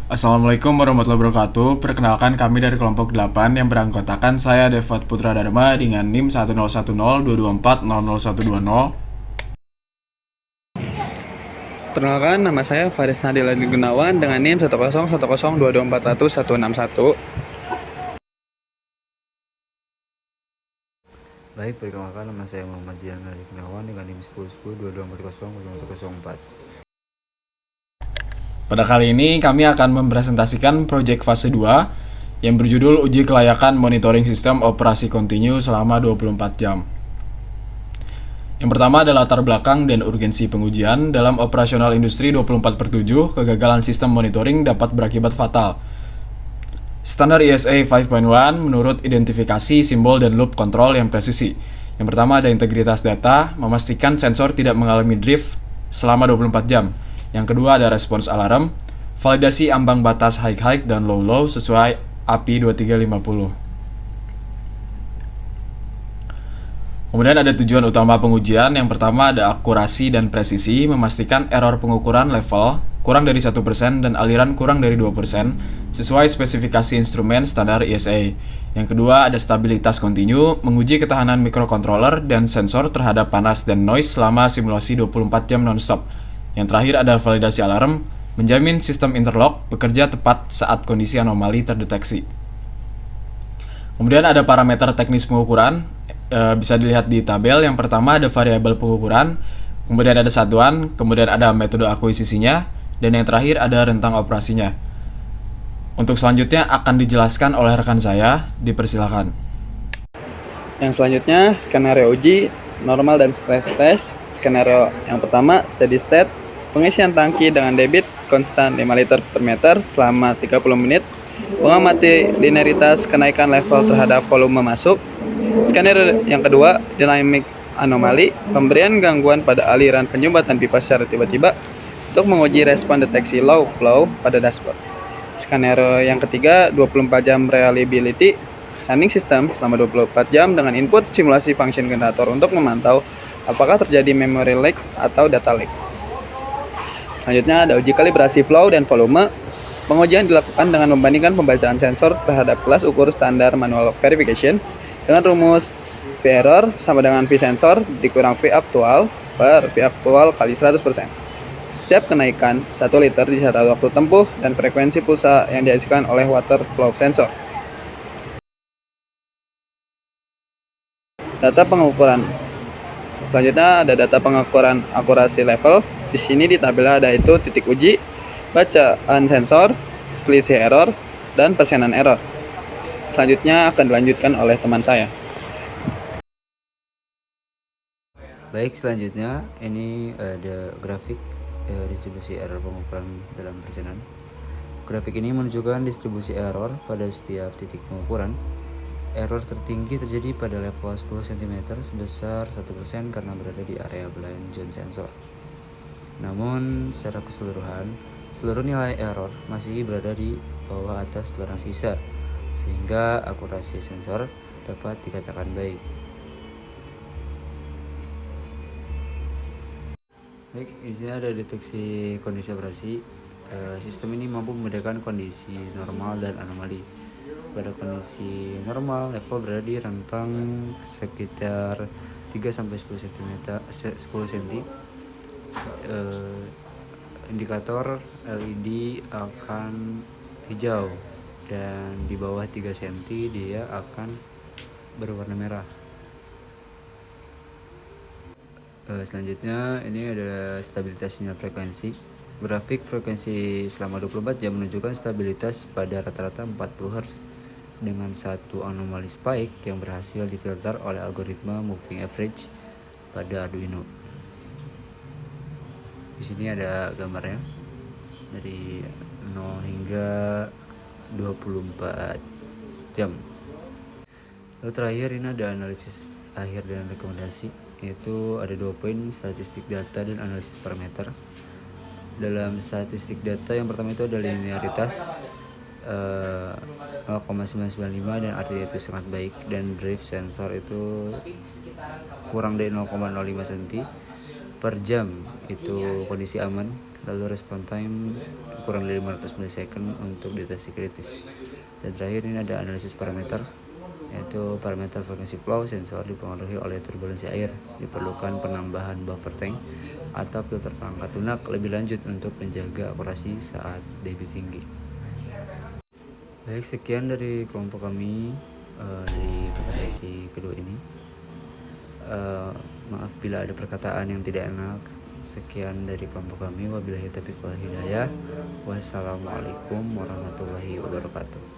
Assalamualaikum warahmatullahi wabarakatuh. Perkenalkan kami dari kelompok 8 yang beranggotakan saya Devat Putra Dharma dengan NIM 1010224002120. Perkenalkan, nama saya Faris Nadil Adi Gunawan dengan NIM 1010224000161. Baik, perkenalkan nama saya Muhammad Jian Adi Gunawan dengan NIM 1010224002204. Pada kali ini kami akan mempresentasikan proyek fase 2 yang berjudul Uji Kelayakan Monitoring Sistem Operasi Kontinu selama 24 jam. Yang pertama adalah latar belakang dan urgensi pengujian. Dalam operasional industri 24/7, kegagalan sistem monitoring dapat berakibat fatal. Standar ISA 5.1 menurut identifikasi, simbol, dan loop control yang presisi. Yang pertama ada integritas data, memastikan sensor tidak mengalami drift selama 24 jam. Yang kedua ada respons alarm, validasi ambang batas high dan low sesuai API 2350. Kemudian ada tujuan utama pengujian. Yang pertama ada akurasi dan presisi, memastikan error pengukuran level kurang dari 1% dan aliran kurang dari 2% sesuai spesifikasi instrumen standar ISA. Yang kedua ada stabilitas kontinu, menguji ketahanan microcontroller dan sensor terhadap panas dan noise selama simulasi 24 jam non-stop. Yang terakhir ada validasi alarm, menjamin sistem interlock bekerja tepat saat kondisi anomali terdeteksi. Kemudian ada parameter teknis pengukuran, bisa dilihat di tabel. Yang pertama ada variabel pengukuran, kemudian ada satuan, kemudian ada metode akuisisinya, dan yang terakhir ada rentang operasinya. Untuk selanjutnya akan dijelaskan oleh rekan saya, dipersilakan. Yang selanjutnya, skenario uji, normal dan stress test. Skenario yang pertama, steady state, pengisian tangki dengan debit konstan 5 liter per meter selama 30 menit, mengamati linearitas kenaikan level terhadap volume masuk. Skenario yang kedua, dynamic anomaly, pemberian gangguan pada aliran penyumbatan pipa secara tiba-tiba untuk menguji respon deteksi low flow pada dashboard. Skenario yang ketiga, 24 jam reliability, running system selama 24 jam dengan input simulasi function generator untuk memantau apakah terjadi memory leak atau data leak. Selanjutnya ada uji kalibrasi flow dan volume. Pengujian dilakukan dengan membandingkan pembacaan sensor terhadap kelas ukur standar manual verification dengan rumus V error sama dengan V sensor dikurang V aktual per V aktual kali 100%. Setiap kenaikan 1 liter di satu waktu tempuh dan frekuensi pulsa yang dihasilkan oleh water flow sensor. Data pengukuran. Selanjutnya ada data pengukuran akurasi level. Di sini di tabel ada itu titik uji, bacaan sensor, selisih error, dan persenan error. Selanjutnya akan dilanjutkan oleh teman saya. Baik, selanjutnya ini ada grafik distribusi error pengukuran dalam persenan. Grafik ini menunjukkan distribusi error pada setiap titik pengukuran. Error tertinggi terjadi pada level 10 cm sebesar 1% karena berada di area blind zone sensor. Namun secara keseluruhan, seluruh nilai error masih berada di bawah atas toleransi sisa, sehingga akurasi sensor dapat dikatakan baik. Baik, di sini ada deteksi kondisi operasi. Sistem ini mampu membedakan kondisi normal dan anomali. Pada kondisi normal, level berada di rentang sekitar 3-10 cm. Indikator LED akan hijau dan di bawah 3 cm dia akan berwarna merah. Selanjutnya ini ada stabilitas sinyal frekuensi. Grafik frekuensi selama 24 jam menunjukkan stabilitas pada rata-rata 40 Hz dengan satu anomali spike yang berhasil difilter oleh algoritma moving average pada Arduino. Di sini ada gambarnya dari 0 hingga 24 jam. Lalu terakhir ini ada analisis akhir dan rekomendasi, yaitu ada 2 poin, statistik data dan analisis parameter. Dalam statistik data yang pertama itu ada linearitas 0,995 dan artinya itu sangat baik, dan drift sensor itu kurang dari 0,05 cm. per jam itu kondisi aman, lalu respon time kurang dari 500 millisecond untuk deteksi kritis. Dan terakhir ini ada analisis parameter, yaitu parameter frekuensi flow sensor dipengaruhi oleh turbulensi air. Diperlukan penambahan buffer tank atau filter perangkat lunak lebih lanjut untuk menjaga akurasi saat debit tinggi. Baik, sekian dari kelompok kami di presentasi kedua ini. Maaf bila ada perkataan yang tidak enak. Sekian dari kelompok kami. Wabillahi taufiq wal hidayah. Wassalamualaikum warahmatullahi wabarakatuh.